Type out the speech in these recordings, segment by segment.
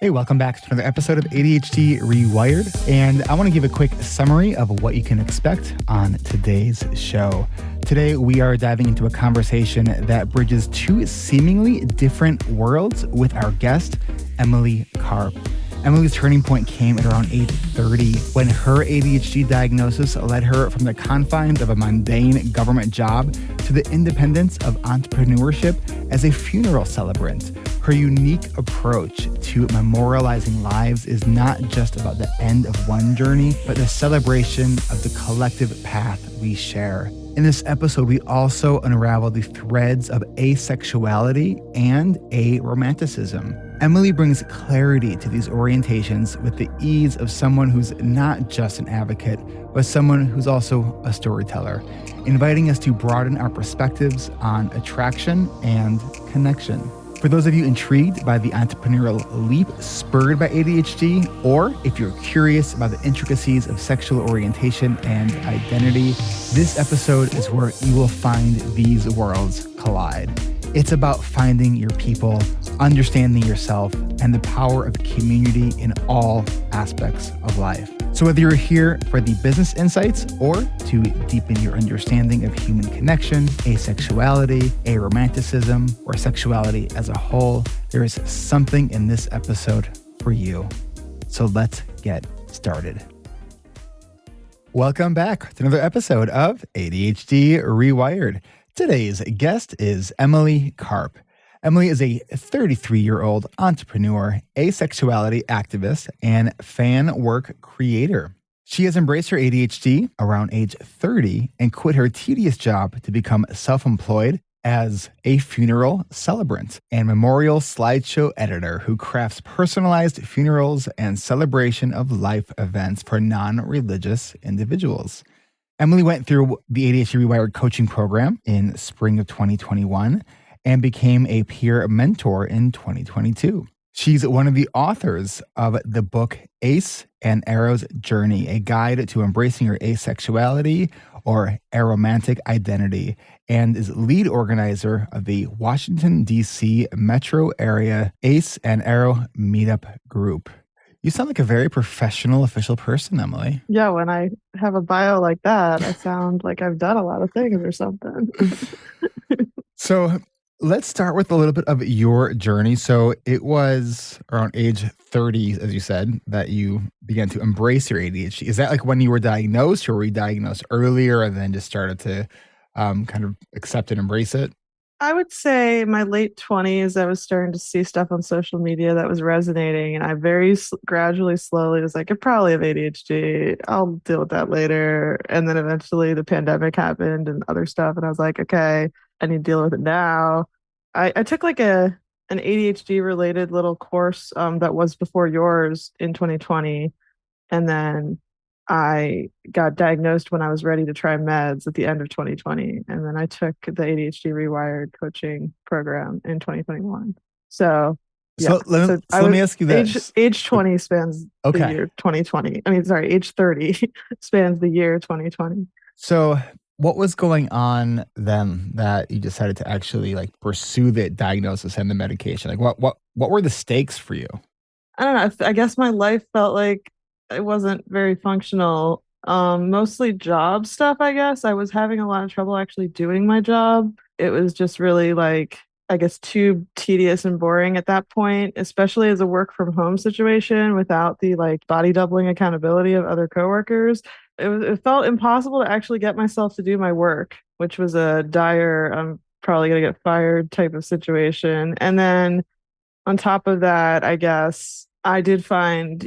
Hey, welcome back to another episode of ADHD Rewired. And I want to give a quick summary of what you can expect on today's show. Today, we are diving into a conversation that bridges two seemingly different worlds with our guest, Emily Karp. Emily's turning point came at around age 30 when her ADHD diagnosis led her from the confines of a mundane government job to the independence of entrepreneurship as a funeral celebrant. Her unique approach to memorializing lives is not just about the end of one journey, but the celebration of the collective path we share. In this episode, we also unravel the threads of asexuality and aromanticism. Emily brings clarity to these orientations with the ease of someone who's not just an advocate, but someone who's also a storyteller, inviting us to broaden our perspectives on attraction and connection. For those of you intrigued by the entrepreneurial leap spurred by ADHD, or if you're curious about the intricacies of sexual orientation and identity, this episode is where you will find these worlds collide. It's about finding your people, understanding yourself, and the power of community in all aspects of life. So whether you're here for the business insights or to deepen your understanding of human connection, asexuality, aromanticism, or sexuality as a whole, there is something in this episode for you. So let's get started. Welcome back to another episode of ADHD Rewired. Today's guest is Emily Karp. Emily is a 33-year-old entrepreneur, asexuality activist, and fan work creator. She has embraced her ADHD around age 30 and quit her tedious job to become self-employed as a funeral celebrant and memorial slideshow editor who crafts personalized funerals and celebration of life events for non-religious individuals. Emily went through the ADHD Rewired coaching program in spring of 2021 and became a peer mentor in 2022. She's one of the authors of the book Ace and Aro Journeys, a guide to embracing your asexuality or Aromantic Identity, and is lead organizer of the Washington, D.C. metro area Ace and Aro meetup group. You sound like a very professional, official person, Emily. Yeah, when I have a bio like that, I sound like I've done a lot of things or something. So let's start with a little bit of your journey. So it was around age 30, as you said, that you began to embrace your ADHD. Is that like when you were diagnosed, or were you diagnosed earlier and then just started to kind of accept and embrace it? I would say my late 20s, I was starting to see stuff on social media that was resonating, and I very gradually, slowly was like, I probably have ADHD. I'll deal with that later. And then eventually the pandemic happened and other stuff, and I was like, okay, I need to deal with it now. I took like an ADHD related little course that was before yours in 2020, and then I got diagnosed when I was ready to try meds at the end of 2020. And then I took the ADHD Rewired coaching program in 2021. So, yeah. So let me ask you this. Age 20 spans the year 2020. Age 30 spans the year 2020. So what was going on then that you decided to actually like pursue the diagnosis and the medication? Like what were the stakes for you? I don't know. I guess my life felt like it wasn't very functional. Mostly job stuff, I guess. I was having a lot of trouble actually doing my job. It was just really like, I guess, too tedious and boring at that point, especially as a work from home situation without the like body doubling accountability of other coworkers. It felt impossible to actually get myself to do my work, which was a dire, I'm probably going to get fired type of situation. And then on top of that, I guess I did find,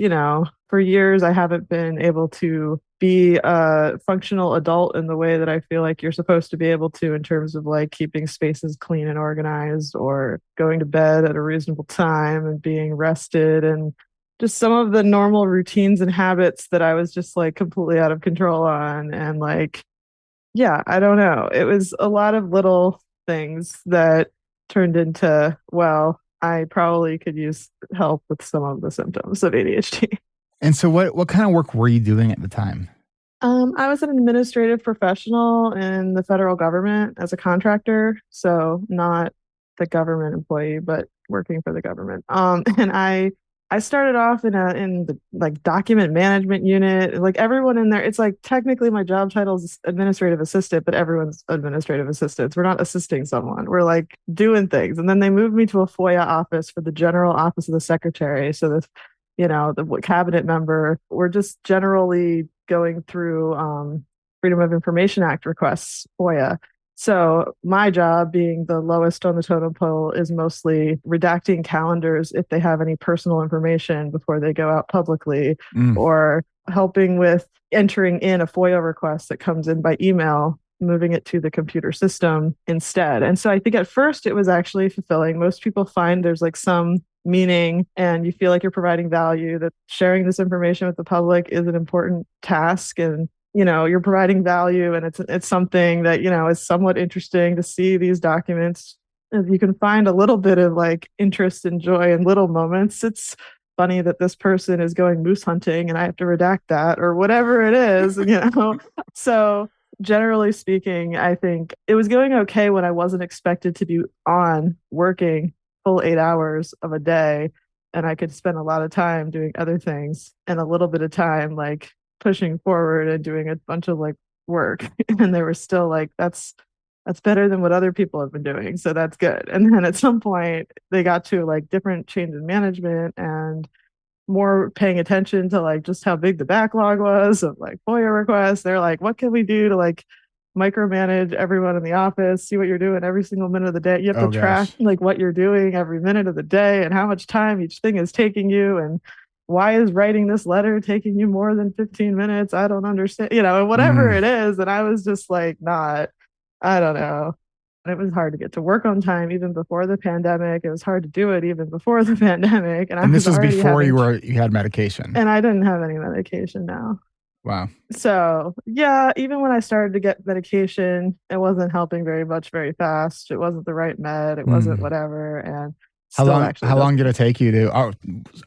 for years, I haven't been able to be a functional adult in the way that I feel like you're supposed to be able to, in terms of like keeping spaces clean and organized, or going to bed at a reasonable time and being rested, and just some of the normal routines and habits that I was just like completely out of control on. And like, yeah, I don't know. It was a lot of little things that turned into, well, I probably could use help with some of the symptoms of ADHD. And so what kind of work were you doing at the time? I was an administrative professional in the federal government as a contractor. So not the government employee, but working for the government. And I I started off in the like document management unit. Like everyone in there, it's like technically my job title is administrative assistant, but everyone's administrative assistants. We're not assisting someone. We're like doing things. And then they moved me to a FOIA office for the general office of the secretary. So the, the cabinet member, we're just generally going through Freedom of Information Act requests, FOIA. So my job, being the lowest on the totem pole, is mostly redacting calendars if they have any personal information before they go out publicly, or helping with entering in a FOIA request that comes in by email, moving it to the computer system instead. And so I think at first it was actually fulfilling. Most people find there's like some meaning and you feel like you're providing value, that sharing this information with the public is an important task, and you're providing value, and it's something that is somewhat interesting to see these documents. If you can find a little bit of like interest and joy in little moments, it's funny that this person is going moose hunting and I have to redact that, or whatever it is. So generally speaking, I think it was going okay when I wasn't expected to be on working full 8 hours of a day, and I could spend a lot of time doing other things and a little bit of time like pushing forward and doing a bunch of like work. And they were still like, that's better than what other people have been doing, so that's good. And then at some point they got to like different change in management and more paying attention to like just how big the backlog was of like FOIA requests. They're like, what can we do to like micromanage everyone in the office, see what you're doing every single minute of the day. You have to track like what you're doing every minute of the day and how much time each thing is taking you, and why is writing this letter taking you more than 15 minutes? I don't understand, and whatever it is. And I was just like, I don't know. And it was hard to get to work on time even before the pandemic. It was hard to do it even before the pandemic. And this was before you had medication. And I didn't have any medication now. Wow. So yeah, even when I started to get medication, it wasn't helping very much very fast. It wasn't the right med. It wasn't whatever. And how long did it take you to? Oh,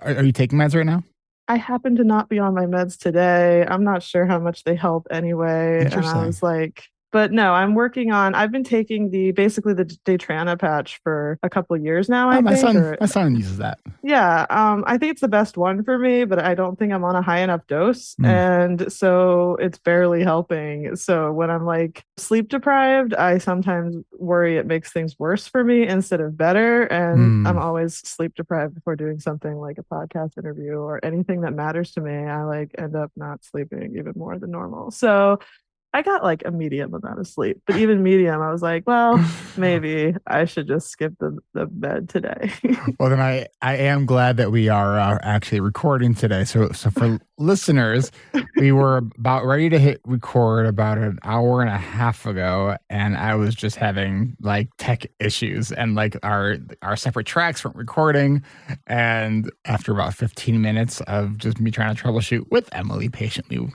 are you taking meds right now? I happen to not be on my meds today. I'm not sure how much they help anyway. And I was like, but no, I've been taking basically the Daytrana patch for a couple of years now. My son uses that. Yeah. I think it's the best one for me, but I don't think I'm on a high enough dose. And so it's barely helping. So when I'm like sleep deprived, I sometimes worry it makes things worse for me instead of better. And I'm always sleep deprived before doing something like a podcast interview or anything that matters to me. I like end up not sleeping even more than normal. So I got like a medium amount of sleep, but even medium, I was like, well, maybe I should just skip the bed today. Well, then I am glad that we are actually recording today. So for listeners, we were about ready to hit record about an hour and a half ago, and I was just having like tech issues, and like our separate tracks weren't recording. And after about 15 minutes of just me trying to troubleshoot with Emily patiently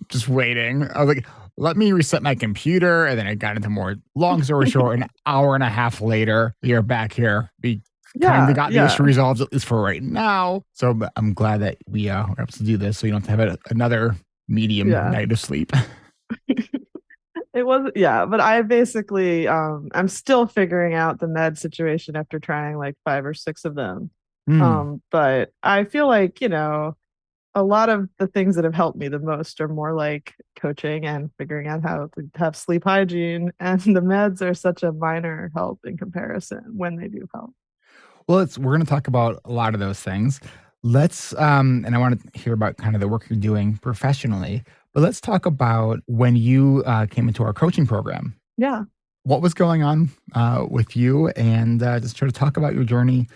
just waiting, I was like, let me reset my computer. And then I got into more, long story short, an hour and a half later, you're back here. We kind of got the issue resolved, at least for right now. So I'm glad that we were able to do this, so you don't have to have another medium night of sleep. It was, but I basically, I'm still figuring out the med situation after trying like 5 or 6 of them. But I feel like, a lot of the things that have helped me the most are more like coaching and figuring out how to have sleep hygiene. And the meds are such a minor help in comparison when they do help. Well, we're going to talk about a lot of those things. Let's, and I want to hear about kind of the work you're doing professionally, but let's talk about when you came into our coaching program. Yeah. What was going on with you, and just try to talk about your journey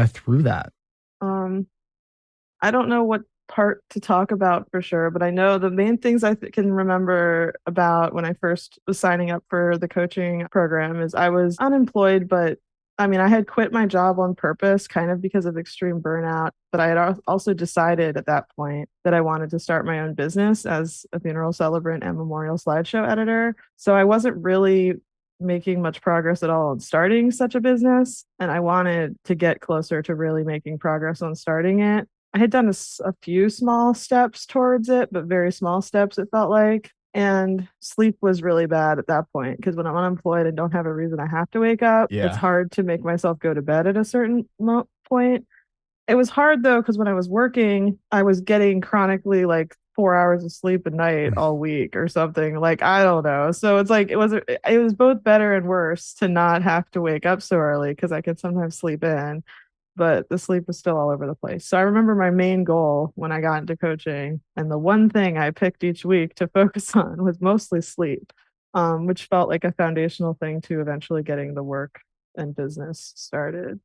through that. I don't know what part to talk about for sure, but I know the main things I can remember about when I first was signing up for the coaching program is I was unemployed, but I mean, I had quit my job on purpose kind of because of extreme burnout, but I had also decided at that point that I wanted to start my own business as a funeral celebrant and memorial slideshow editor. So I wasn't really making much progress at all on starting such a business, and I wanted to get closer to really making progress on starting it. I had done a few small steps towards it, but very small steps, it felt like. And sleep was really bad at that point because when I'm unemployed and don't have a reason I have to wake up, it's hard to make myself go to bed at a certain point. It was hard though, because when I was working, I was getting chronically like 4 hours of sleep a night all week or something. Like, I don't know. So it's like it was both better and worse to not have to wake up so early because I could sometimes sleep in, but the sleep was still all over the place. So I remember my main goal when I got into coaching, and the one thing I picked each week to focus on was mostly sleep, which felt like a foundational thing to eventually getting the work and business started.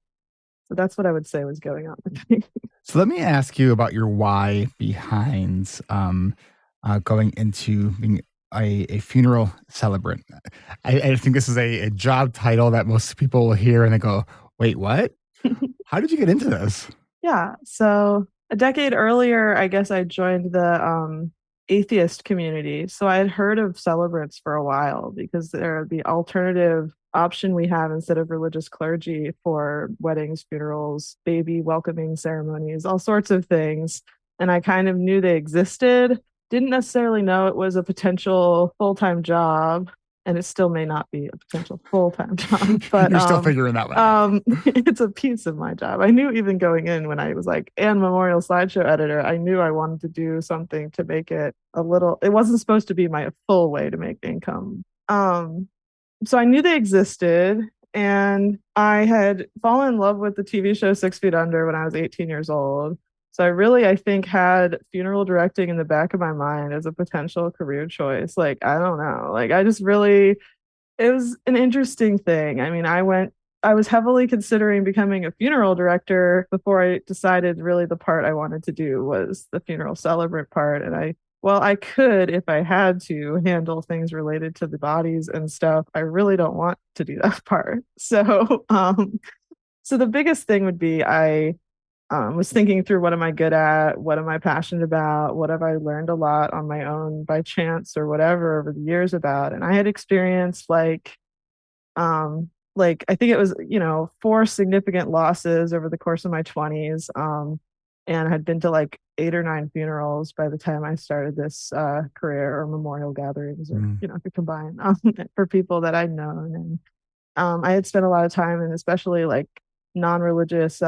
So that's what I would say was going on with me. So let me ask you about your why behind going into being a funeral celebrant. I think this is a job title that most people will hear and they go, wait, what? How did you get into this? Yeah. So a decade earlier, I guess I joined the atheist community. So I had heard of celebrants for a while because they're the alternative option we have instead of religious clergy for weddings, funerals, baby welcoming ceremonies, all sorts of things. And I kind of knew they existed, didn't necessarily know it was a potential full-time job, and it still may not be a potential full-time job, but You're still figuring that one out. it's a piece of my job. I knew even going in when I was like, and memorial slideshow editor, I knew I wanted to do something to make it a little, it wasn't supposed to be my full way to make income. So I knew they existed, and I had fallen in love with the TV show 6 Feet Under when I was 18 years old. So I really, I think, had funeral directing in the back of my mind as a potential career choice. Like, I don't know. Like, I just really, it was an interesting thing. I mean, I was heavily considering becoming a funeral director before I decided really the part I wanted to do was the funeral celebrant part. And well, I could, if I had to, handle things related to the bodies and stuff. I really don't want to do that part. So the biggest thing would be I was thinking through what am I good at? What am I passionate about? What have I learned a lot on my own by chance or whatever over the years about? And I had experienced like I think it was, four significant losses over the course of my 20s. And had been to like 8 or 9 funerals by the time I started this career, or memorial gatherings, or, Mm. if you combine, for people that I'd known. And I had spent a lot of time in especially like non-religious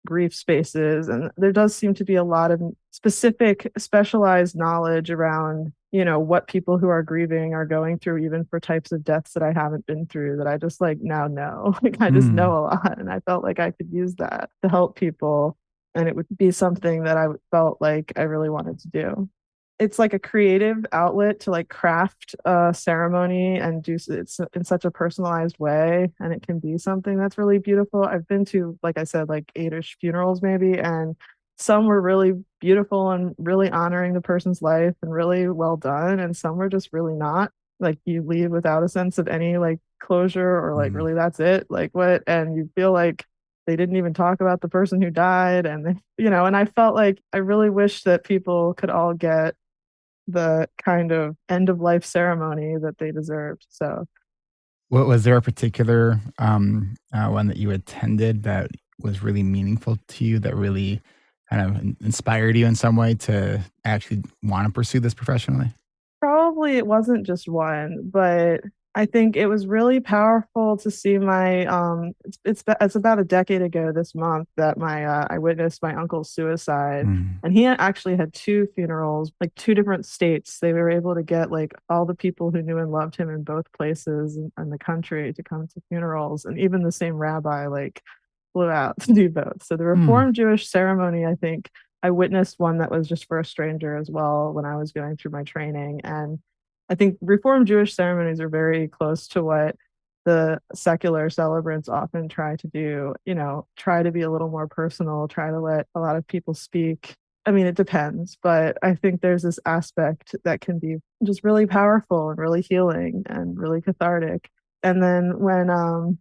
grief spaces, and there does seem to be a lot of specific specialized knowledge around what people who are grieving are going through, even for types of deaths that I haven't been through, that I just like now know. Like, I just know Mm. a lot, and I felt like I could use that to help people, and it would be something that I felt like I really wanted to do. It's like a creative outlet to like craft a ceremony and do it's in such a personalized way, and it can be something that's really beautiful. I've been to, like I said, like 8-ish funerals maybe, and some were really beautiful and really honoring the person's life and really well done, and some were just really not. Like, you leave without a sense of any like closure, or like, Mm. really, that's it, like what, and you feel like they didn't even talk about the person who died, and and I felt like I really wish that people could all get the kind of end of life ceremony that they deserved. So What was there a particular one that you attended that was really meaningful to you, that really kind of inspired you in some way to actually want to pursue this professionally? probably it wasn't just one, but I think it was really powerful to see my it's about a decade ago this month that my I witnessed my uncle's suicide. Mm. And he actually had 2 funerals, like 2 different states. They were able to get like all the people who knew and loved him in both places in the country to come to funerals, and even the same rabbi like flew out to do both. So the Mm. Reformed Jewish ceremony, I think I witnessed one that was just for a stranger as well when I was going through my training. And I think Reformed Jewish ceremonies are very close to what the secular celebrants often try to do, try to be a little more personal, try to let a lot of people speak. I mean, it depends, but I think there's this aspect that can be just really powerful and really healing and really cathartic. And then when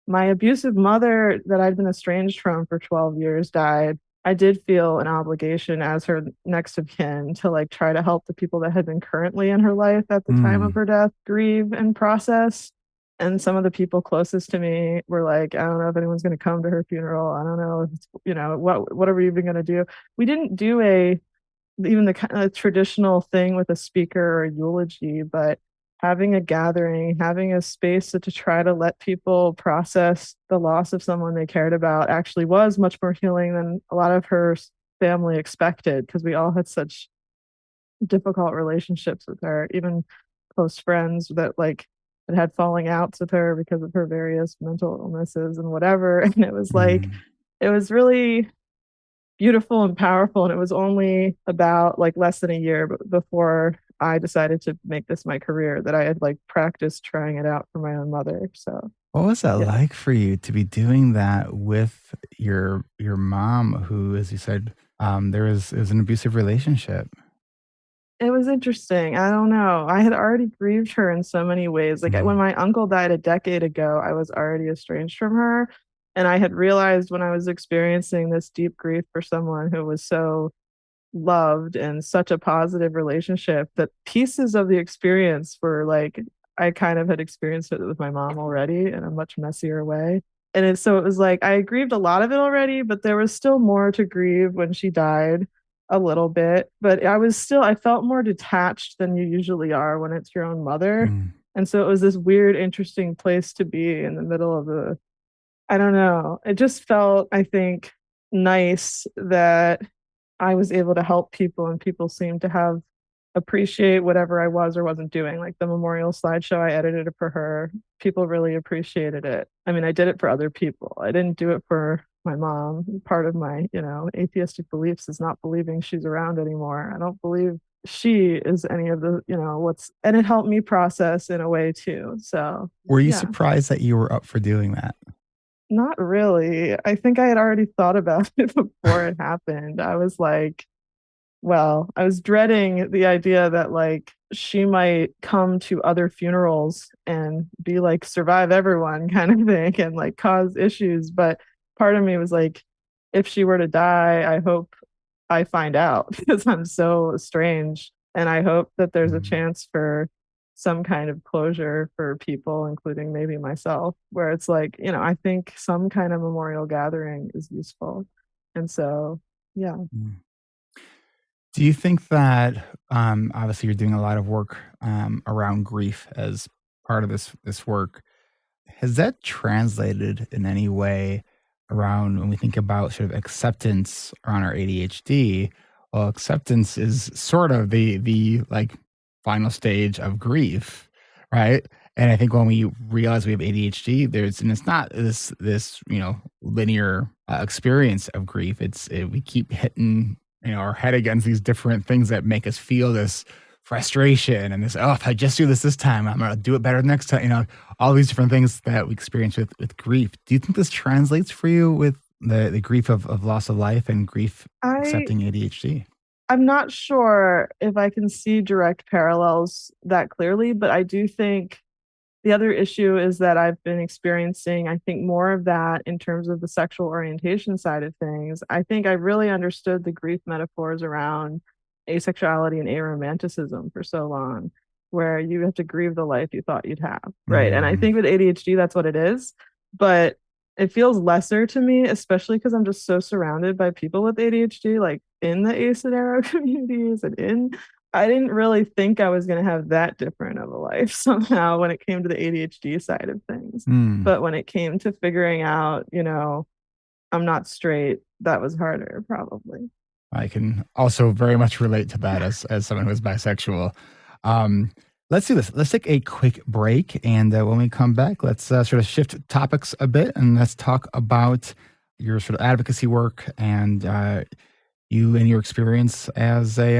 my abusive mother that I'd been estranged from for 12 years died, I did feel an obligation as her next of kin to like try to help the people that had been currently in her life at the time of Mm. her death grieve and process. And some of the people closest to me were like, I don't know if anyone's going to come to her funeral. I don't know if it's, what are we even going to do? We didn't do even the kind of traditional thing with a speaker or a eulogy, but having a gathering, having a space to try to let people process the loss of someone they cared about actually was much more healing than a lot of her family expected, because we all had such difficult relationships with her, even close friends that like had falling outs with her because of her various mental illnesses and whatever. And it was like, Mm. it was really beautiful and powerful. And it was only about like less than a year before I decided to make this my career that I had like practiced trying it out for my own mother. So What was that yeah, like for you to be doing that with your mom, who, as you said, there is an abusive relationship? it was interesting. I don't know. I had already grieved her in so many ways. Like when Mm, my uncle died a decade ago, I was already estranged from her. And I had realized when I was experiencing this deep grief for someone who was so loved and such a positive relationship that pieces of the experience were like I kind of had experienced it with my mom already in a much messier way. And so it was like I grieved a lot of it already, but there was still more to grieve when she died a little bit. But I felt more detached than you usually are when it's your own mother. mm, And so it was this weird, interesting place to be in the middle of I don't know. It just felt, I think, nice that I was able to help people and people seemed to have appreciate whatever I was or wasn't doing. Like the memorial slideshow, I edited it for her. People really appreciated it. I mean, I did it for other people. I didn't do it for my mom. Part of my, atheistic beliefs is not believing she's around anymore. I don't believe she is any of the, and it helped me process in a way too. So, Were you yeah. surprised that you were up for doing that? Not really. I think I had already thought about it before it happened. I was like, well, I was dreading the idea that like she might come to other funerals and be like survive everyone kind of thing and like cause issues. But part of me was like, if she were to die, I hope I find out because I'm so strange. And I hope that there's a Mm, chance for some kind of closure for people, including maybe myself, where it's like, I think some kind of memorial gathering is useful. And so, yeah. mm. Do you think that, obviously you're doing a lot of work around grief as part of this work? Has that translated in any way around when we think about sort of acceptance around our ADHD? Well, acceptance is sort of the like final stage of grief, right? And I think when we realize we have ADHD, and it's not this linear experience of grief. We keep hitting our head against these different things that make us feel this frustration and this, oh, if I just do this time, I'm gonna do it better next time. All these different things that we experience with grief. Do you think this translates for you with the grief of loss of life and grief I accepting ADHD? I'm not sure if I can see direct parallels that clearly, but I do think the other issue is that I've been experiencing, I think, more of that in terms of the sexual orientation side of things. I think I really understood the grief metaphors around asexuality and aromanticism for so long, where you have to grieve the life you thought you'd have. Right. And I Mm, think with ADHD, that's what it is. But it feels lesser to me, especially because I'm just so surrounded by people with ADHD, like in the Ace and Aro communities and I didn't really think I was going to have that different of a life somehow when it came to the ADHD side of things. mm. But when it came to figuring out, I'm not straight, that was harder, probably. I can also very much relate to that as someone who is bisexual. Um, let's do this. Let's take a quick break, and when we come back, let's sort of shift topics a bit, and let's talk about your sort of advocacy work and you and your experience as a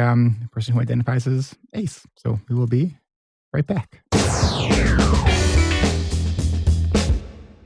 person who identifies as ace. So we will be right back.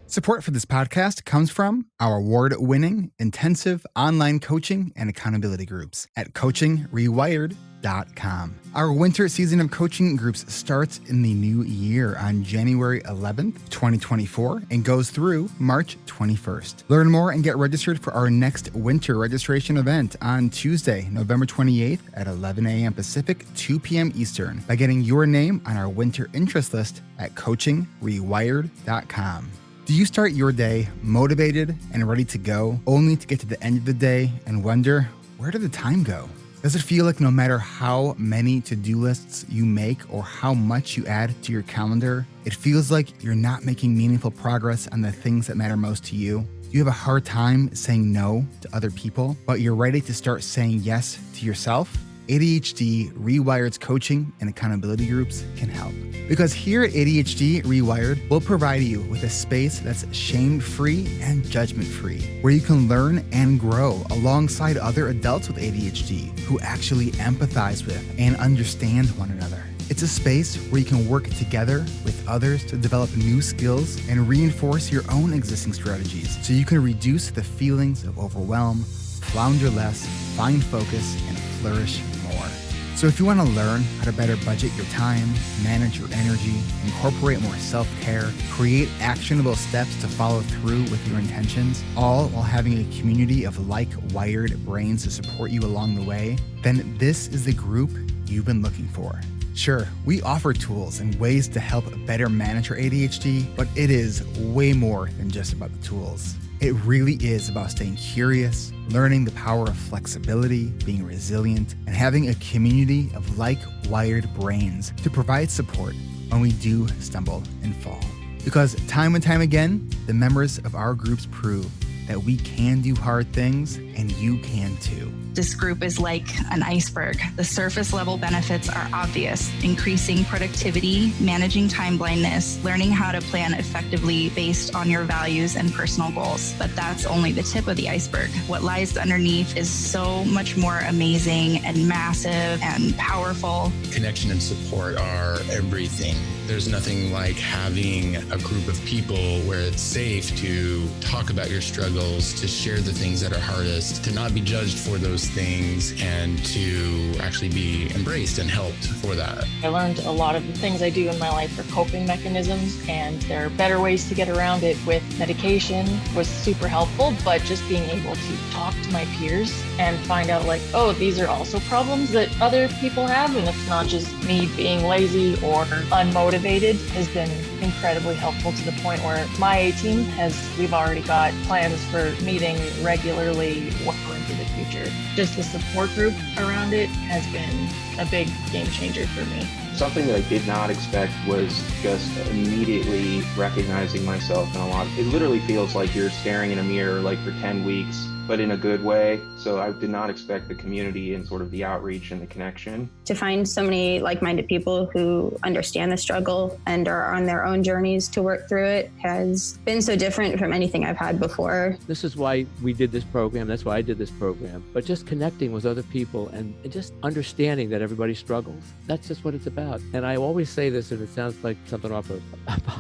Support for this podcast comes from our award-winning intensive online coaching and accountability groups at coachingrewired.com. Our winter season of coaching groups starts in the new year on January 11th, 2024 and goes through March 21st. Learn more and get registered for our next winter registration event on Tuesday, November 28th at 11 a.m. Pacific, 2 p.m. Eastern by getting your name on our winter interest list at coachingrewired.com. Do you start your day motivated and ready to go, only to get to the end of the day and wonder, where did the time go? Does it feel like no matter how many to-do lists you make or how much you add to your calendar, it feels like you're not making meaningful progress on the things that matter most to you? Do you have a hard time saying no to other people, but you're ready to start saying yes to yourself? ADHD reWired's coaching and accountability groups can help. Because here at ADHD reWired, we'll provide you with a space that's shame-free and judgment-free, where you can learn and grow alongside other adults with ADHD who actually empathize with and understand one another. It's a space where you can work together with others to develop new skills and reinforce your own existing strategies so you can reduce the feelings of overwhelm, flounder less, find focus, and flourish more. So if you want to learn how to better budget your time, manage your energy, incorporate more self-care, create actionable steps to follow through with your intentions, all while having a community of like-wired brains to support you along the way, then this is the group you've been looking for. Sure, we offer tools and ways to help better manage your ADHD, but it is way more than just about the tools. It really is about staying curious, learning the power of flexibility, being resilient, and having a community of like-wired brains to provide support when we do stumble and fall. Because time and time again, the members of our groups prove that we can do hard things and you can too. This group is like an iceberg. The surface level benefits are obvious: increasing productivity, managing time blindness, learning how to plan effectively based on your values and personal goals. But that's only the tip of the iceberg. What lies underneath is so much more amazing and massive and powerful. Connection and support are everything. There's nothing like having a group of people where it's safe to talk about your struggles, to share the things that are hardest, to not be judged for those things, and to actually be embraced and helped for that. I learned a lot of the things I do in my life are coping mechanisms, and there are better ways to get around it. With medication was super helpful, but just being able to talk to my peers and find out like, oh, these are also problems that other people have, and it's not just me being lazy or unmotivated, has been incredibly helpful, to the point where my A team we've already got plans for meeting regularly well into the future. Just the support group around it has been a big game changer for me. Something that I did not expect was just immediately recognizing myself in a lot. It literally feels like you're staring in a mirror like for 10 weeks, but in a good way. So I did not expect the community and sort of the outreach and the connection. To find so many like-minded people who understand the struggle and are on their own journeys to work through it has been so different from anything I've had before. This is why we did this program. That's why I did this program. But just connecting with other people and just understanding that everybody struggles. That's just what it's about. And I always say this, and it sounds like something off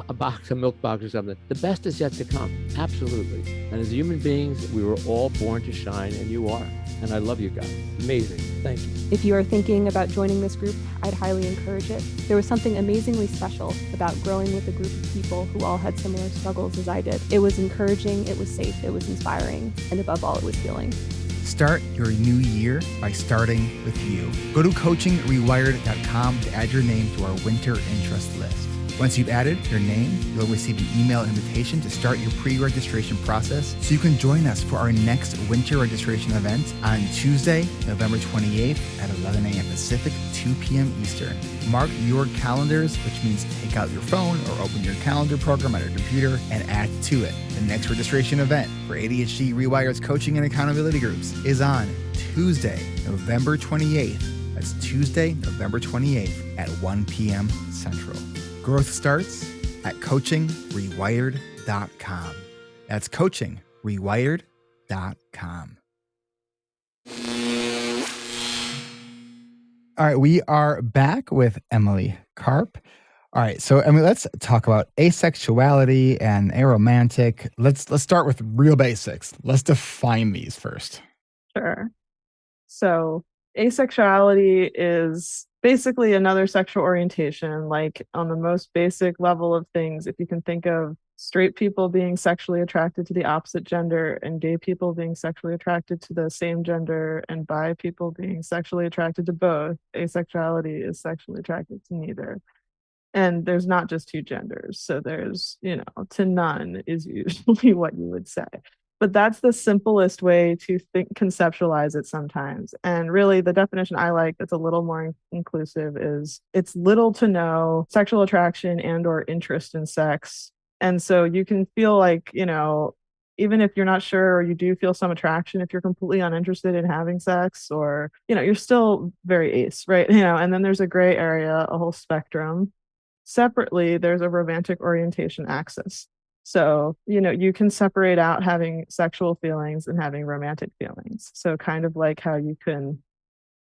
a box, a milk box or something. The best is yet to come. Absolutely. And as human beings, we were all born to shine, and you are. And I love you guys. Amazing. Thank you. If you are thinking about joining this group, I'd highly encourage it. There was something amazingly special about growing with a group of people who all had similar struggles as I did. It was encouraging, it was safe, it was inspiring, and above all, it was healing. Start your new year by starting with you. Go to coachingrewired.com to add your name to our winter interest list. Once you've added your name, you'll receive an email invitation to start your pre-registration process so you can join us for our next winter registration event on Tuesday, November 28th at 11 a.m. Pacific, 2 p.m. Eastern. Mark your calendars, which means take out your phone or open your calendar program on your computer and add to it. The next registration event for ADHD reWired's coaching and accountability groups is on Tuesday, November 28th. That's Tuesday, November 28th at 1 p.m. Central. Growth starts at coachingrewired.com. That's coachingrewired.com. All right, we are back with Emily Karp. All right, so Emily, let's talk about asexuality and aromantic. Let's start with real basics. Let's define these first. Sure. So asexuality is basically another sexual orientation, like on the most basic level of things. If you can think of straight people being sexually attracted to the opposite gender and gay people being sexually attracted to the same gender and bi people being sexually attracted to both, asexuality is sexually attracted to neither. And there's not just two genders. So there's, to none is usually what you would say. But that's the simplest way to conceptualize it sometimes. And really, the definition I like that's a little more inclusive is it's little to no sexual attraction and or interest in sex. And so you can feel like, even if you're not sure or you do feel some attraction, if you're completely uninterested in having sex or, you're still very ace, right? And then there's a gray area, a whole spectrum. Separately, there's a romantic orientation axis. So, you can separate out having sexual feelings and having romantic feelings. So kind of like how you can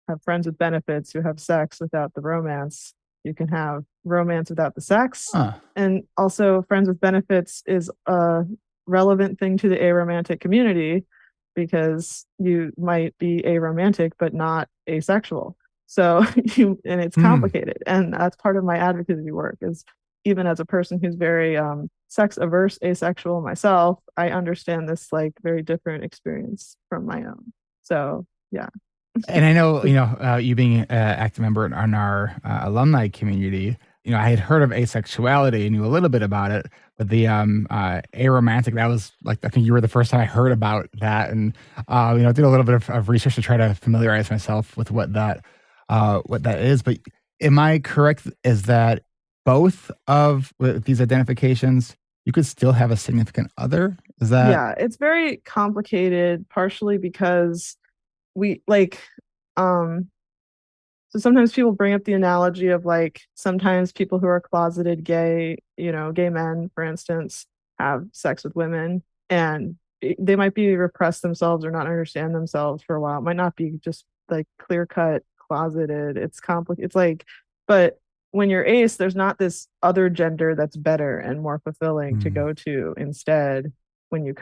have friends with benefits who have sex without the romance. You can have romance without the sex. And also friends with benefits is a relevant thing to the aromantic community because you might be aromantic but not asexual. So and it's complicated. And that's part of my advocacy work is even as a person who's very sex averse, asexual myself, I understand this like very different experience from my own. So yeah. And I know, you being an active member in our alumni community, I had heard of asexuality and knew a little bit about it, but the aromantic, that was like, I think you were the first time I heard about that. And, I did a little bit of research to try to familiarize myself with what that is. But am I correct? Is that both of these identifications, you could still have a significant other? Is that? Yeah, it's very complicated, partially because we like, so sometimes people bring up the analogy of like, sometimes people who are closeted gay, gay men, for instance, have sex with women and they might be repressed themselves or not understand themselves for a while. It might not be just like clear cut closeted. It's complicated. It's like, but when you're ace, there's not this other gender that's better and more fulfilling to go to instead. When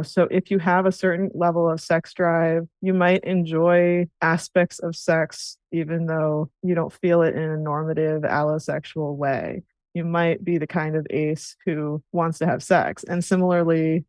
so if you have a certain level of sex drive, you might enjoy aspects of sex, even though you don't feel it in a normative allosexual way. You might be the kind of ace who wants to have sex. And similarly,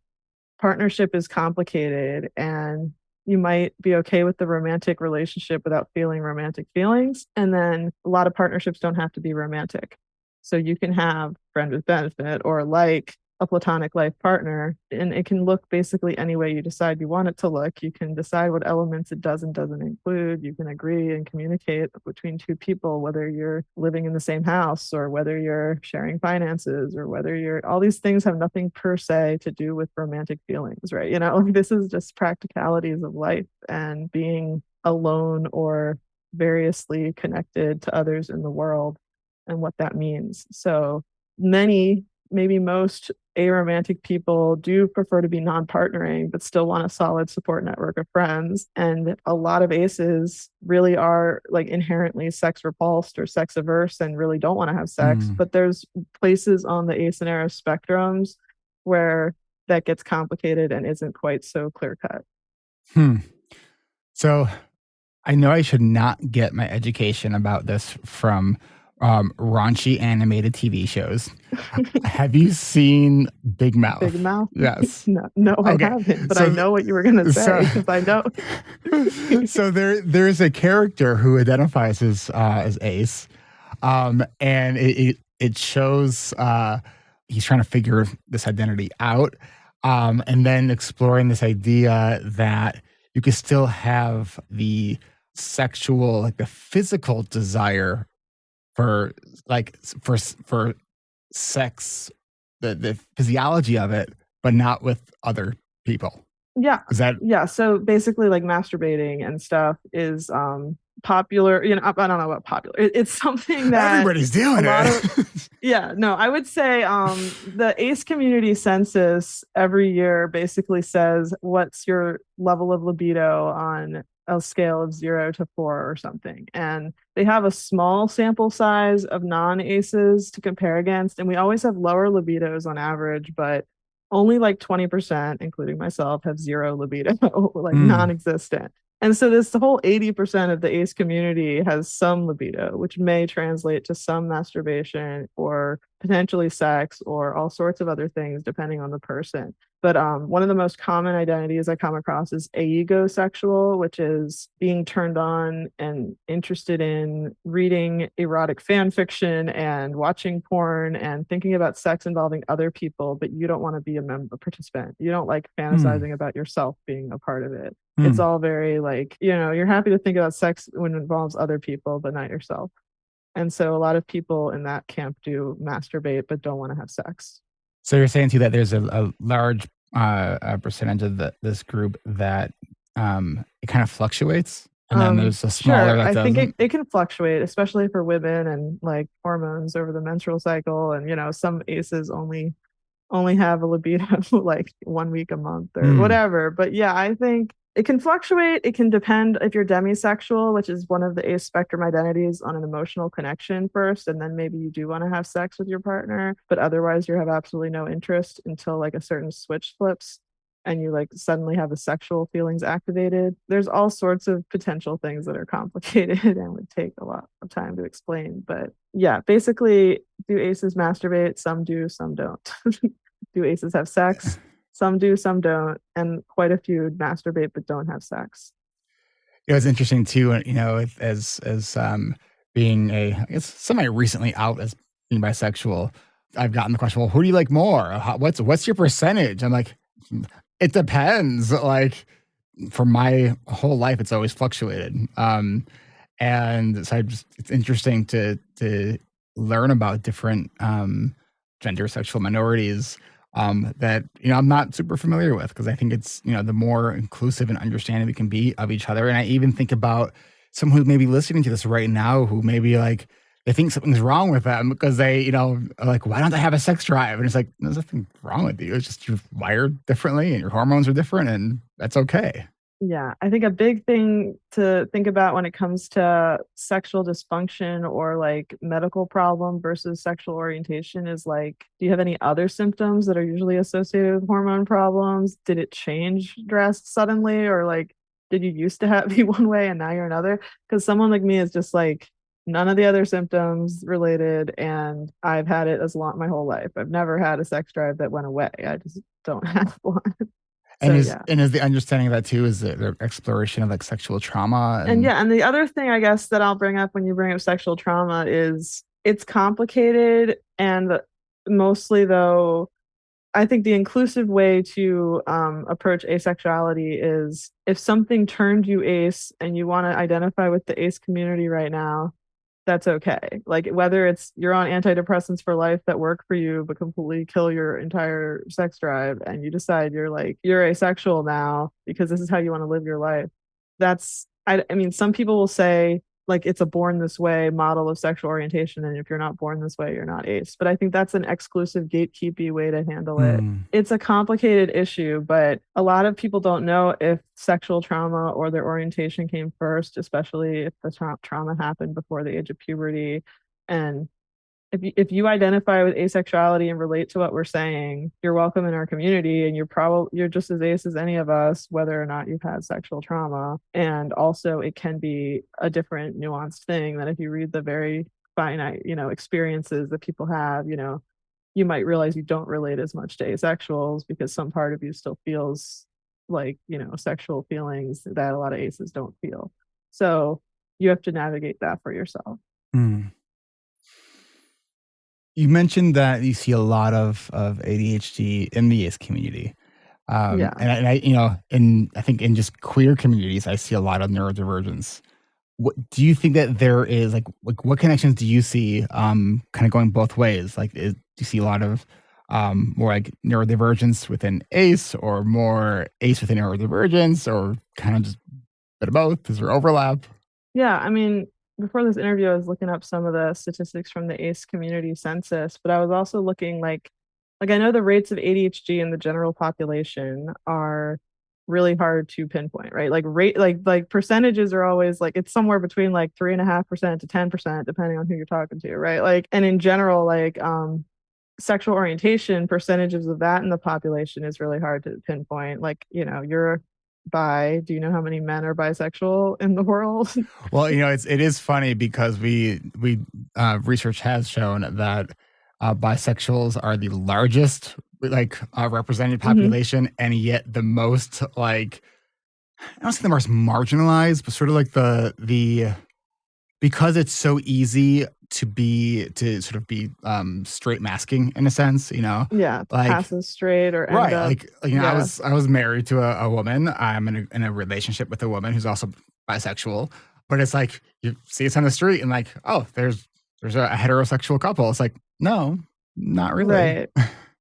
partnership is complicated and you might be okay with the romantic relationship without feeling romantic feelings. And then a lot of partnerships don't have to be romantic. So you can have friend with benefit or like a platonic life partner, and it can look basically any way you decide you want it to look. You can decide what elements it does and doesn't include. You can agree and communicate between two people, whether you're living in the same house or whether you're sharing finances or whether all these things have nothing per se to do with romantic feelings, right? This is just practicalities of life and being alone or variously connected to others in the world and what that means. So maybe most aromantic people do prefer to be non-partnering, but still want a solid support network of friends. And a lot of aces really are like inherently sex repulsed or sex averse and really don't want to have sex. But there's places on the Ace and Aro spectrums where that gets complicated and isn't quite so clear cut. So I know I should not get my education about this from raunchy animated TV shows. Have you seen Big Mouth? Big Mouth? Yes. No, okay. I haven't, but I know what you were going to say because I know. So there's a character who identifies as Ace, and it shows he's trying to figure this identity out, and then exploring this idea that you can still have the sexual, like the physical desire for sex, the physiology of it, but not with other people. Yeah. Is that? Yeah. So basically like masturbating and stuff is popular. I don't know about popular. It's something that everybody's doing it. Yeah. No, I would say the ACE community census every year basically says what's your level of libido on a scale of 0 to 4 or something. And they have a small sample size of non-aces to compare against. And we always have lower libidos on average, but only like 20%, including myself, have 0 libido, like non-existent. And so the whole 80% of the ACE community has some libido, which may translate to some masturbation or potentially sex or all sorts of other things depending on the person. But one of the most common identities I come across is aegosexual, which is being turned on and interested in reading erotic fan fiction and watching porn and thinking about sex involving other people, but you don't want to be a participant. You don't like fantasizing about yourself being a part of it. It's all very like, you're happy to think about sex when it involves other people, but not yourself. And so a lot of people in that camp do masturbate, but don't want to have sex. So you're saying too that there's a large percentage of this group that it kind of fluctuates, and then there's a smaller that doesn't. I think it can fluctuate, especially for women and like hormones over the menstrual cycle. And some aces only have a libido like 1 week a month or whatever. But yeah, I think it can fluctuate. It can depend if you're demisexual, which is one of the ace spectrum identities, on an emotional connection first, and then maybe you do want to have sex with your partner, but otherwise you have absolutely no interest until like a certain switch flips and you like suddenly have the sexual feelings activated. There's all sorts of potential things that are complicated and would take a lot of time to explain. But yeah, basically, do aces masturbate? Some do, some don't. Do aces have sex? Some do, some don't, and quite a few masturbate but don't have sex. It's interesting too, as being I guess semi-recently out as being bisexual, I've gotten the question, well, who do you like more? What's your percentage? I'm like, it depends. Like, for my whole life, it's always fluctuated. And so it's interesting to learn about different gender sexual minorities that I'm not super familiar with, because I think it's the more inclusive and understanding we can be of each other. And I even think about someone who's maybe listening to this right now who maybe like they think something's wrong with them because they are like, why don't they have a sex drive? And it's like, there's nothing wrong with you. It's just you're wired differently and your hormones are different, and that's okay. Yeah, I think a big thing to think about when it comes to sexual dysfunction or like medical problem versus sexual orientation is like, do you have any other symptoms that are usually associated with hormone problems? Did it change suddenly, or like, did you used to be one way and now you're another? Because someone like me is just like none of the other symptoms related, and I've had it my whole life. I've never had a sex drive that went away. I just don't have one. And is the understanding of that too, is the exploration of like sexual trauma? And the other thing I guess that I'll bring up when you bring up sexual trauma is it's complicated, and mostly though, I think the inclusive way to approach asexuality is if something turned you ace and you want to identify with the ace community right now, that's okay. Like whether it's you're on antidepressants for life that work for you but completely kill your entire sex drive, and you decide you're asexual now because this is how you want to live your life. I mean, some people will say like it's a born this way model of sexual orientation, and if you're not born this way, you're not ace. But I think that's an exclusive gatekeepy way to handle it. It's a complicated issue, but a lot of people don't know if sexual trauma or their orientation came first, especially if the trauma happened before the age of puberty. And if you identify with asexuality and relate to what we're saying, you're welcome in our community, and you're just as ace as any of us, whether or not you've had sexual trauma. And also it can be a different nuanced thing that if you read the very finite, experiences that people have, you might realize you don't relate as much to asexuals because some part of you still feels like, sexual feelings that a lot of aces don't feel. So you have to navigate that for yourself. You mentioned that you see a lot of ADHD in the ace community. And I think in just queer communities, I see a lot of neurodivergence. What do you think that there is like what connections do you see kind of going both ways? Like, do you see a lot of more like neurodivergence within ace, or more ace within neurodivergence, or kind of just a bit of both? Is there overlap? Yeah, I mean, before this interview, I was looking up some of the statistics from the ACE community census, but I was also looking like I know the rates of ADHD in the general population are really hard to pinpoint, right? Like percentages are always like it's somewhere between like 3.5% to 10%, depending on who you're talking to, right? Like, and in general, like sexual orientation, percentages of that in the population is really hard to pinpoint. Like, you're bi. Do you know how many men are bisexual in the world? Well, it is funny because we research has shown that bisexuals are the largest represented population, and yet the most like, I don't say the most marginalized, but sort of like the because it's so easy to sort of be straight masking in a sense, Yeah, like pass as straight or end right, up. I was married to a woman. I'm in a relationship with a woman who's also bisexual, but it's like you see us on the street and like, oh, there's a heterosexual couple. It's like, no, not really. Right.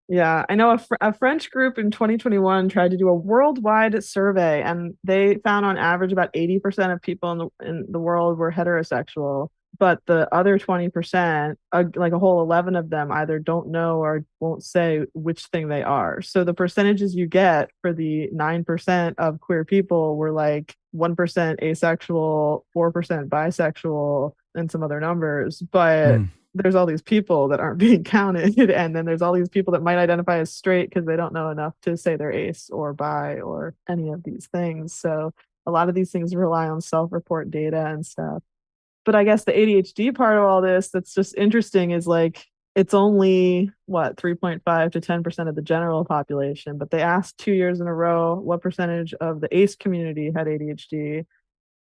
Yeah, I know a French group in 2021 tried to do a worldwide survey, and they found on average about 80% of people in the world were heterosexual, but the other 20%, like a whole 11 of them, either don't know or won't say which thing they are. So the percentages you get for the 9% of queer people were like 1% asexual, 4% bisexual, and some other numbers, but there's all these people that aren't being counted, and then there's all these people that might identify as straight because they don't know enough to say they're ace or bi or any of these things. So a lot of these things rely on self-report data and stuff. But I guess the ADHD part of all this that's just interesting is like it's only 3.5 to 10% of the general population, but they asked 2 years in a row what percentage of the ACE community had ADHD.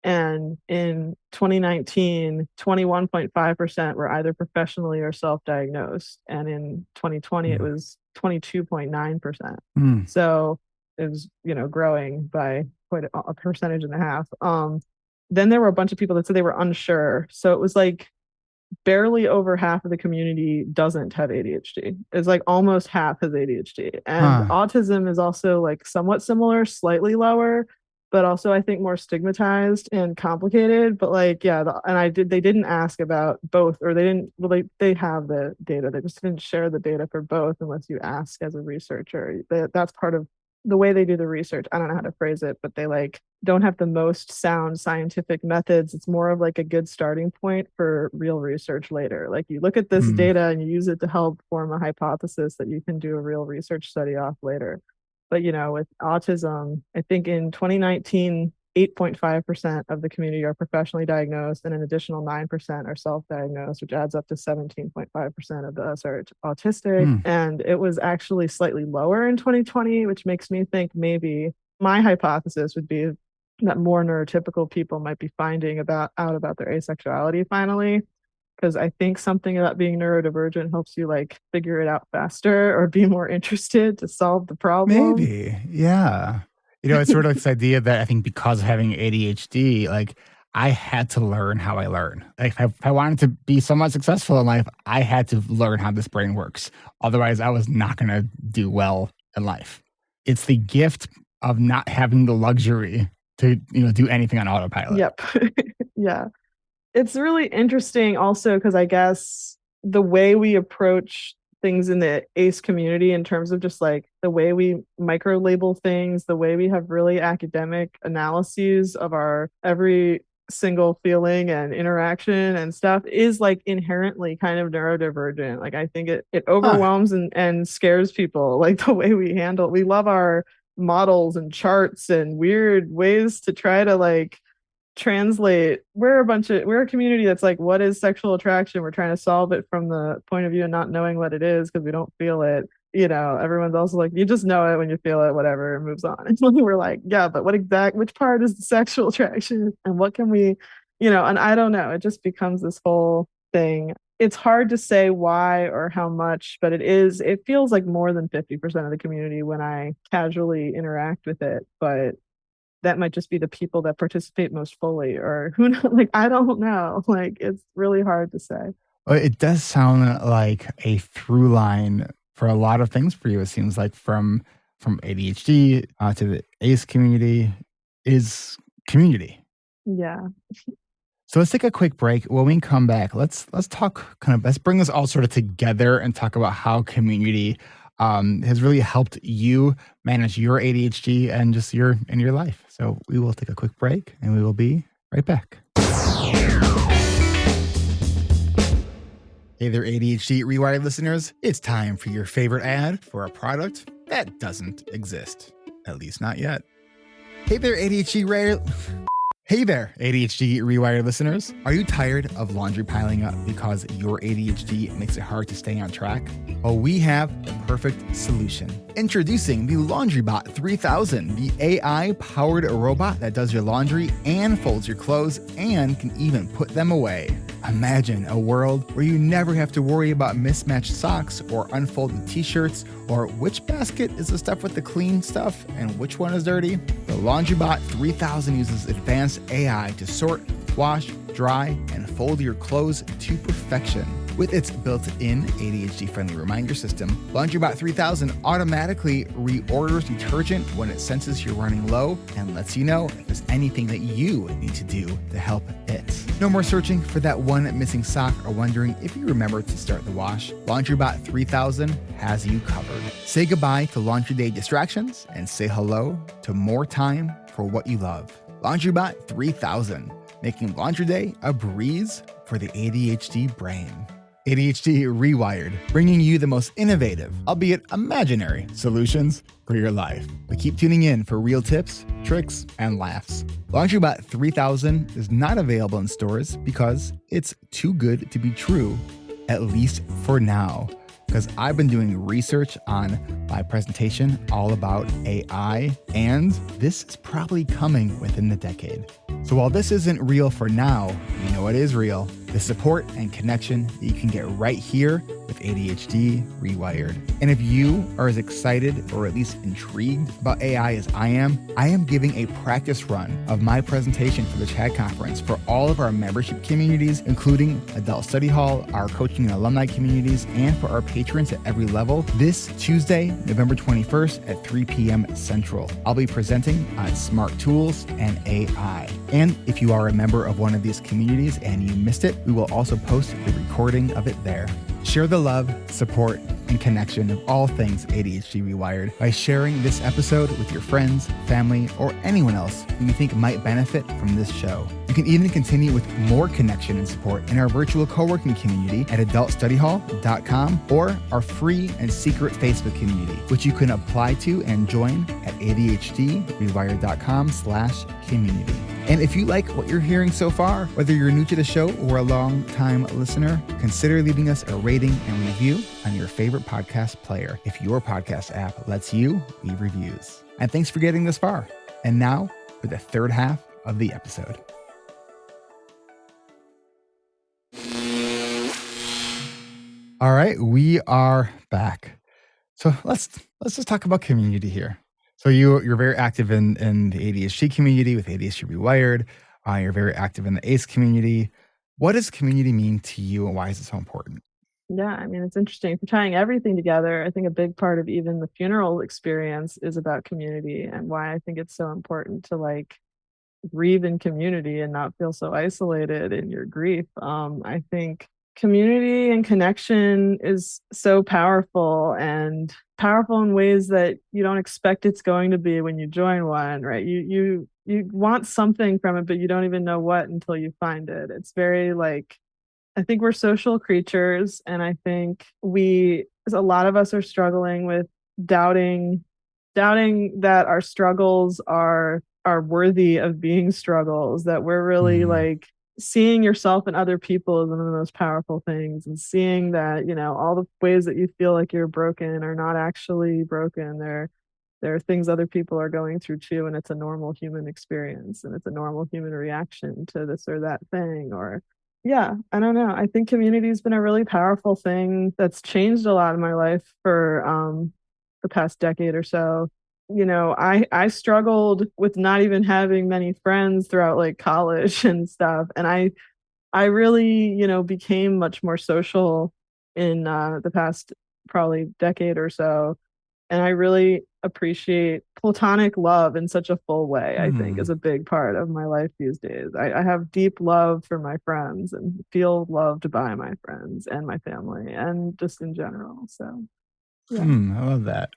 And in 2019, 21.5% were either professionally or self-diagnosed. And in 2020, it was 22.9%. So it was, growing by quite a percentage and a half. Then there were a bunch of people that said they were unsure. So it was like barely over half of the community doesn't have ADHD. It's like almost half has ADHD. And autism is also like somewhat similar, slightly lower, but also I think more stigmatized and complicated. But like, yeah, they didn't ask about both, or they have the data. They just didn't share the data for both unless you ask as a researcher. That's part of the way they do the research. I don't know how to phrase it, but they like don't have the most sound scientific methods. It's more of like a good starting point for real research later. Like you look at this data and you use it to help form a hypothesis that you can do a real research study off later. But, with autism, I think in 2019, 8.5% of the community are professionally diagnosed, and an additional 9% are self-diagnosed, which adds up to 17.5% of us are autistic. And it was actually slightly lower in 2020, which makes me think maybe my hypothesis would be that more neurotypical people might be finding out about their asexuality finally. Because I think something about being neurodivergent helps you like figure it out faster or be more interested to solve the problem. Maybe. Yeah. It's sort of this idea that I think because of having ADHD, like I had to learn how I learn. Like if I wanted to be somewhat successful in life, I had to learn how this brain works. Otherwise, I was not going to do well in life. It's the gift of not having the luxury to, do anything on autopilot. Yep. Yeah. It's really interesting also because I guess the way we approach things in the ACE community in terms of just like the way we micro label things, the way we have really academic analyses of our every single feeling and interaction and stuff is like inherently kind of neurodivergent. Like I think it overwhelms and scares people, like the way we love our models and charts and weird ways to try to like translate. We're a community that's like, what is sexual attraction? We're trying to solve it from the point of view of not knowing what it is because we don't feel it. Everyone's also like, you just know it when you feel it, whatever, and moves on. And we're like, yeah, but which part is the sexual attraction and what can we, and I don't know. It just becomes this whole thing. It's hard to say why or how much, but it feels like more than 50% of the community when I casually interact with it. But that might just be the people that participate most fully, or who knows? Like, I don't know. Like, it's really hard to say. Well, it does sound like a through line for a lot of things for you. It seems like from ADHD to the ACE community is community. Yeah. So let's take a quick break. When we come back, let's talk let's bring us all sort of together and talk about how community has really helped you manage your ADHD and just in your life. So we will take a quick break and we will be right back. Hey there, ADHD reWired listeners. It's time for your favorite ad for a product that doesn't exist. At least not yet. Hey there, ADHD Hey there, ADHD Rewired listeners. Are you tired of laundry piling up because your ADHD makes it hard to stay on track? Well, we have the perfect solution. Introducing the LaundryBot 3000, the AI-powered robot that does your laundry and folds your clothes and can even put them away. Imagine a world where you never have to worry about mismatched socks or unfolded t-shirts or which basket is the stuff with the clean stuff and which one is dirty. The LaundryBot 3000 uses advanced AI to sort, wash, dry, and fold your clothes to perfection. With its built-in ADHD-friendly reminder system, LaundryBot 3000 automatically reorders detergent when it senses you're running low and lets you know if there's anything that you need to do to help it. No more searching for that one missing sock or wondering if you remember to start the wash. LaundryBot 3000 has you covered. Say goodbye to laundry day distractions and say hello to more time for what you love. LaundryBot 3000, making laundry day a breeze for the ADHD brain. ADHD Rewired, bringing you the most innovative, albeit imaginary, solutions for your life. But keep tuning in for real tips, tricks, and laughs. LaundryBot 3000 is not available in stores because it's too good to be true, at least for now. Because I've been doing research on my presentation all about AI, and this is probably coming within the decade. So while this isn't real for now, you know what is real? The support and connection that you can get right here with ADHD Rewired. And if you are as excited or at least intrigued about AI as I am giving a practice run of my presentation for the CHAD conference for all of our membership communities, including Adult Study Hall, our coaching and alumni communities, and for our patrons at every level this Tuesday, November 21st at 3 p.m. Central. I'll be presenting on smart tools and AI. And if you are a member of one of these communities and you missed it, we will also post the recording of it there. Share the love, support, and connection of all things ADHD Rewired by sharing this episode with your friends, family, or anyone else who you think might benefit from this show. You can even continue with more connection and support in our virtual co-working community at adultstudyhall.com or our free and secret Facebook community, which you can apply to and join at adhdrewired.com/community. And if you like what you're hearing so far, whether you're new to the show or a long-time listener, consider leaving us a rating and review on your favorite podcast player if your podcast app lets you leave reviews. And thanks for getting this far. And now for the third half of the episode. All right, we are back. So let's just talk about community here. So you're very active in the ADHD community with ADHD Rewired. You're very active in the ACE community. What does community mean to you, and why is it so important? Yeah, I mean, it's interesting. For tying everything together, I think a big part of even the funeral experience is about community, and why I think it's so important to like grieve in community and not feel so isolated in your grief. I think community and connection is so powerful, and powerful in ways that you don't expect it's going to be when you join one, right? You want something from it, but you don't even know what until you find it. It's very like, I think we're social creatures, and I think a lot of us are struggling with doubting that our struggles are worthy of being struggles, that we're really like seeing yourself and other people is one of the most powerful things, and seeing that, you know, all the ways that you feel like you're broken are not actually broken. There are things other people are going through too, and it's a normal human experience, and it's a normal human reaction to this or that thing. Or yeah, I don't know. I think community has been a really powerful thing that's changed a lot in my life for the past decade or so. You know, I struggled with not even having many friends throughout like college and stuff. And I really, you know, became much more social in the past probably decade or so. And I really appreciate platonic love in such a full way, I think is a big part of my life these days. I have deep love for my friends and feel loved by my friends and my family and just in general. So, yeah. I love that.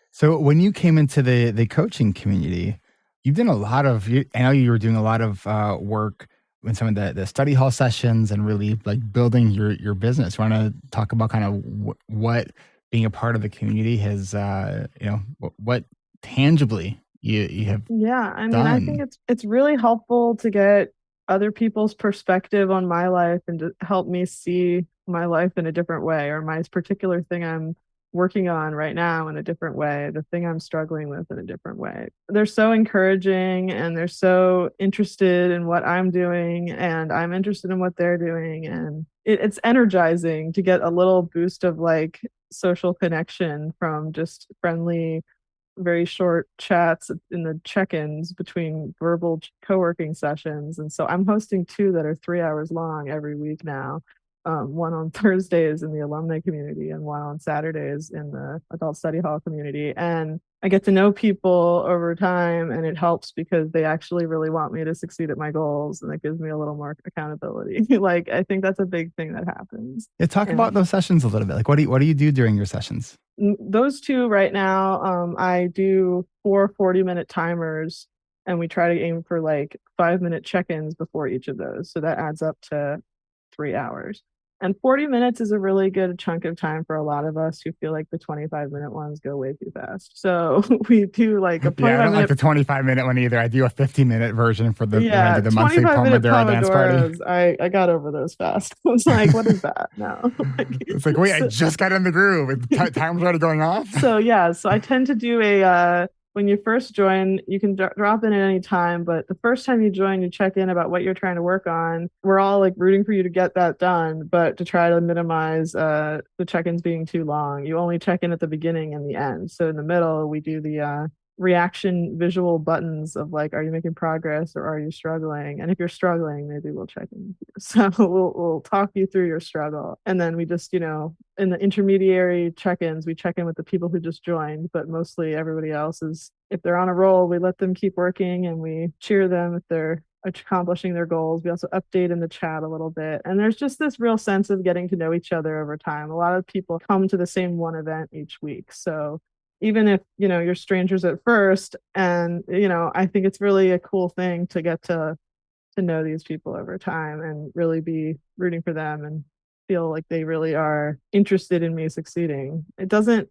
So when you came into the coaching community, you've done a lot of, I know you were doing a lot of work in some of the study hall sessions and really like building your business. Want to talk about kind of what being a part of the community has, what tangibly you have Yeah, I mean, I think done. it's really helpful to get other people's perspective on my life and to help me see my life in a different way, or my particular thing I'm working on right now in a different way, the thing I'm struggling with in a different way. They're so encouraging and they're so interested in what I'm doing, and I'm interested in what they're doing. And it's energizing to get a little boost of like social connection from just friendly, very short chats in the check-ins between verbal co-working sessions. And so I'm hosting two that are 3 hours long every week now. One on Thursdays in the alumni community and one on Saturdays in the adult study hall community. And I get to know people over time, and it helps because they actually really want me to succeed at my goals, and it gives me a little more accountability. Like, I think that's a big thing that happens. Yeah, talk about those sessions a little bit. Like, what do you do during your sessions? Those two right now, I do 4 40-minute timers, and we try to aim for like 5-minute check-ins before each of those. So that adds up to 3 hours. And 40 minutes is a really good chunk of time for a lot of us who feel like the 25-minute ones go way too fast. So we do like a 25-minute. Yeah, I don't like the 25-minute one either. I do a 50-minute version for the the monthly 25-minute Pomodoro dance party. Pomodoros. I got over those fast. I was like, what is that now? It's like, wait, I just got in the groove. Time's already going off. So yeah, so I tend to do when you first join, you can drop in at any time, but the first time you join, you check in about what you're trying to work on. We're all like rooting for you to get that done, but to try to minimize the check-ins being too long, you only check in at the beginning and the end. So in the middle, we do the reaction visual buttons of like, are you making progress or are you struggling? And if you're struggling, maybe we'll check in with you. So we'll talk you through your struggle. And then we just, in the intermediary check-ins, we check in with the people who just joined, but mostly everybody else is, if they're on a roll, we let them keep working and we cheer them if they're accomplishing their goals. We also update in the chat a little bit. And there's just this real sense of getting to know each other over time. A lot of people come to the same one event each week. So even if, you're strangers at first, and, I think it's really a cool thing to get to know these people over time and really be rooting for them and feel like they really are interested in me succeeding. It doesn't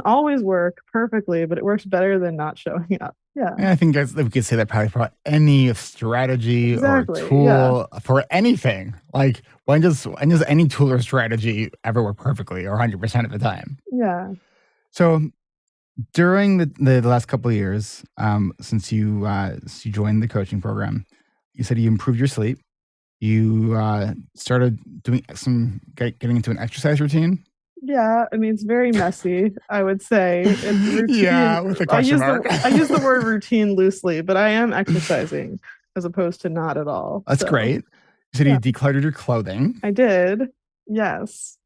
always work perfectly, but it works better than not showing up. Yeah. And I think we could say that probably for any strategy or tool, yeah, for anything. Like, when does any tool or strategy ever work perfectly or 100% of the time? Yeah. So during the last couple of years, since you joined the coaching program, you said you improved your sleep. You started getting into an exercise routine. Yeah, I mean, it's very messy, I would say. It's routine. Yeah, with a question mark. I use the word routine loosely, but I am exercising as opposed to not at all. That's great. You said you decluttered your clothing. I did. Yes,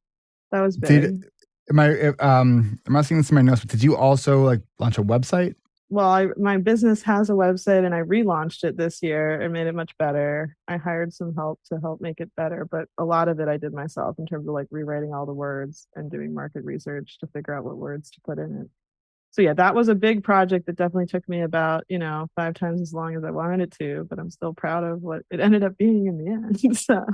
that was big. I'm not seeing this in my notes, but did you also launch a website? Well, my business has a website, and I relaunched it this year and made it much better. I hired some help to help make it better, but a lot of it I did myself in terms of rewriting all the words and doing market research to figure out what words to put in it. So yeah, that was a big project that definitely took me about, 5 times as long as I wanted it to, but I'm still proud of what it ended up being in the end. So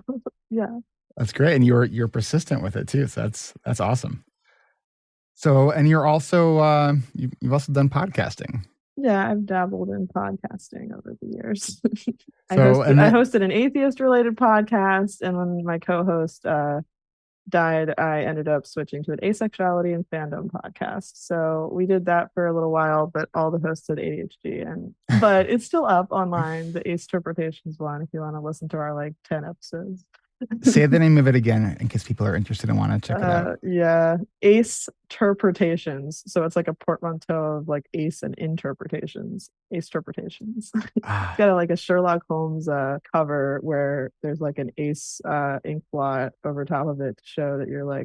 yeah. That's great. And you're persistent with it too. So that's awesome. So, and you're also, you've also done podcasting. Yeah, I've dabbled in podcasting over the years. I hosted an atheist-related podcast, and when my co-host died, I ended up switching to an asexuality and fandom podcast. So we did that for a little while, but all the hosts had ADHD, but it's still up online, the Ace Interpretations one, if you want to listen to our 10 episodes. Say the name of it again in case people are interested and want to check it out. Yeah, Ace Interpretations. So it's like a portmanteau of Ace and Interpretations. Ace Interpretations. It's got a Sherlock Holmes cover where there's an ace ink blot over top of it to show that you're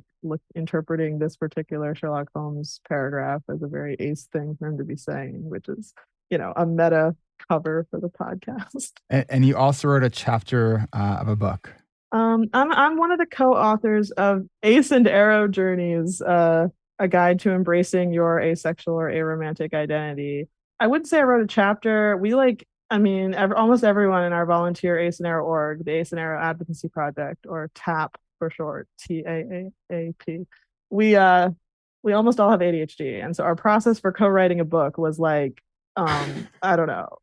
interpreting this particular Sherlock Holmes paragraph as a very ace thing for him to be saying, which is a meta cover for the podcast. And you also wrote a chapter of a book. I'm one of the co-authors of Ace and Aro Journeys, a guide to embracing your asexual or aromantic identity. I wouldn't say I wrote a chapter. We almost everyone in our volunteer Ace and Aro org, the Ace and Aro Advocacy Project, or TAP for short, TAAP. We almost all have ADHD, and so our process for co-writing a book was I don't know.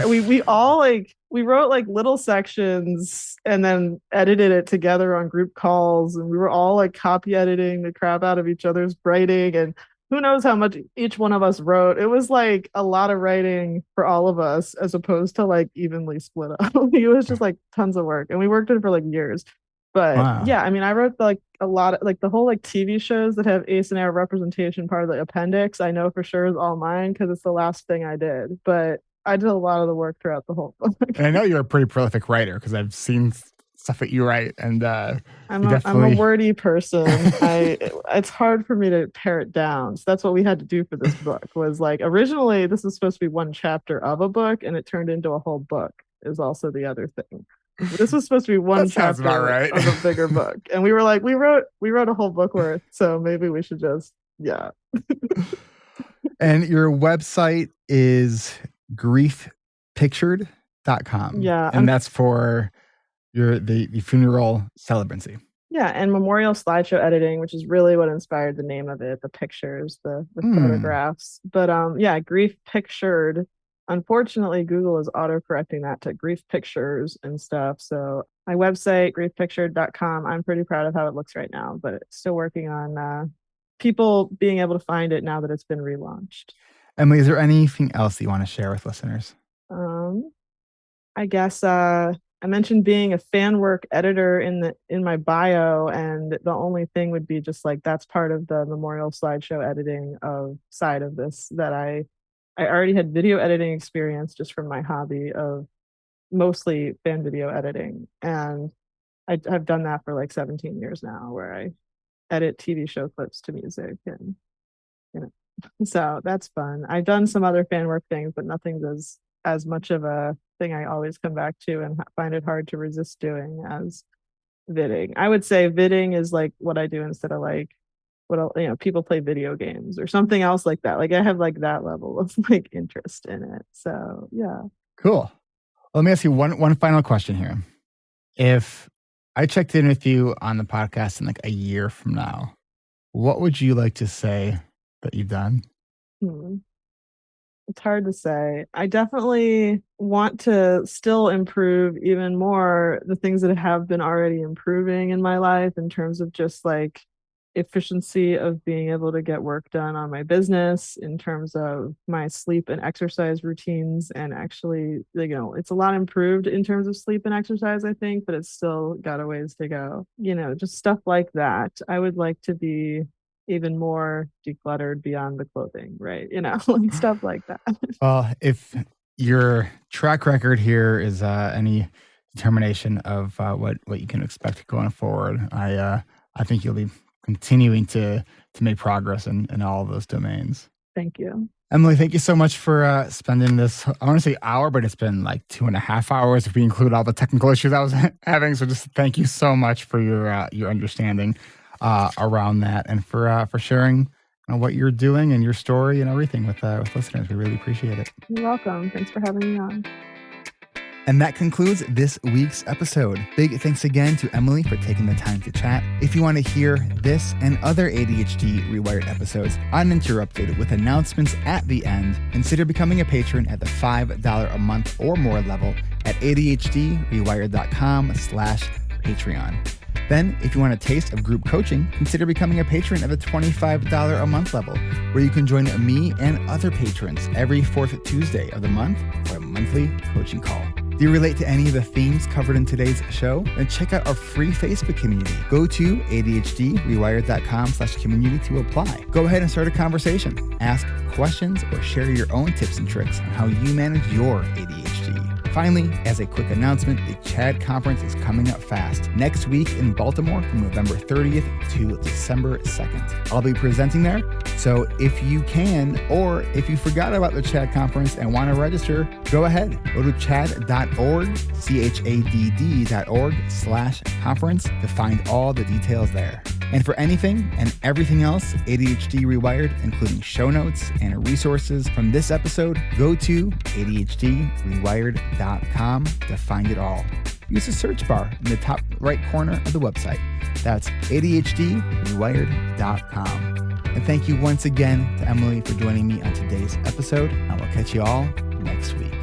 We all we wrote like little sections and then edited it together on group calls, and we were all like copy editing the crap out of each other's writing, and who knows how much each one of us wrote. It was like a lot of writing for all of us as opposed to like evenly split up. It was just like tons of work, and we worked on it for like years. But Wow. yeah, I mean, I wrote like a lot of like the whole like TV shows that have Ace and Aro representation part of the appendix. I know for sure is all mine because it's the last thing I did. But I did a lot of the work throughout the whole book. And I know you're a pretty prolific writer because I've seen stuff that you write, and I'm a wordy person. It's hard for me to pare it down. So that's what we had to do for this book. Was like originally this was supposed to be one chapter of a book, and it turned into a whole book. Is also the other thing. This was supposed to be one chapter of a bigger book, and we were like, we wrote a whole book worth. So maybe we should just And your website is griefpictured.com. Yeah. And that's for the funeral celebrancy. Yeah, and memorial slideshow editing, which is really what inspired the name of it, the pictures, the photographs. But Grief Pictured. Unfortunately, Google is auto-correcting that to Grief Pictures and stuff. So my website, griefpictured.com, I'm pretty proud of how it looks right now, but it's still working on people being able to find it now that it's been relaunched. Emily, is there anything else that you want to share with listeners? I guess I mentioned being a fan work editor in my bio, and the only thing would be just like that's part of the memorial slideshow editing side of this, that I already had video editing experience just from my hobby of mostly fan video editing, and I've done that for like 17 years now, where I edit TV show clips to music, and so that's fun. I've done some other fan work things, but nothing's as much of a thing I always come back to and find it hard to resist doing as vidding. I would say vidding is like what I do instead of like what people play video games or something else like that. Like I have like that level of like interest in it. So yeah. Cool. Well, let me ask you one final question here. If I checked in with you on the podcast in like a year from now, what would you like to say that you've done? It's hard to say. I definitely want to still improve even more the things that have been already improving in my life in terms of just like efficiency of being able to get work done on my business, in terms of my sleep and exercise routines. And actually, it's a lot improved in terms of sleep and exercise, I think, but it's still got a ways to go. Just stuff like that. I would like to be even more decluttered beyond the clothing, right? Like stuff like that. Well, if your track record here is any determination of what you can expect going forward, I think you'll be continuing to make progress in all of those domains. Thank you. Emily, thank you so much for spending this, I want to say hour, but it's been like 2.5 hours if we include all the technical issues I was having. So just thank you so much for your understanding around that, and for sharing what you're doing and your story and everything with listeners. We really appreciate it. You're welcome. Thanks for having me on. And that concludes this week's episode. Big thanks again to Emily for taking the time to chat. If you want to hear this and other ADHD Rewired episodes uninterrupted with announcements at the end, consider becoming a patron at the $5 a month or more level at ADHDrewired.com/Patreon. Then, if you want a taste of group coaching, consider becoming a patron at the $25 a month level, where you can join me and other patrons every fourth Tuesday of the month for a monthly coaching call. Do you relate to any of the themes covered in today's show? Then check out our free Facebook community. Go to ADHDrewired.com/community to apply. Go ahead and start a conversation. Ask questions or share your own tips and tricks on how you manage your ADHD. Finally, as a quick announcement, the CHAD conference is coming up fast next week in Baltimore from November 30th to December 2nd. I'll be presenting there, so if you can, or if you forgot about the CHAD conference and want to register, go ahead. Go to chad.org, chadd.org/conference to find all the details there. And for anything and everything else ADHD Rewired, including show notes and resources from this episode, go to ADHDrewired.com to find it all. Use the search bar in the top right corner of the website. That's ADHDrewired.com. And thank you once again to Emily for joining me on today's episode. I will catch you all next week.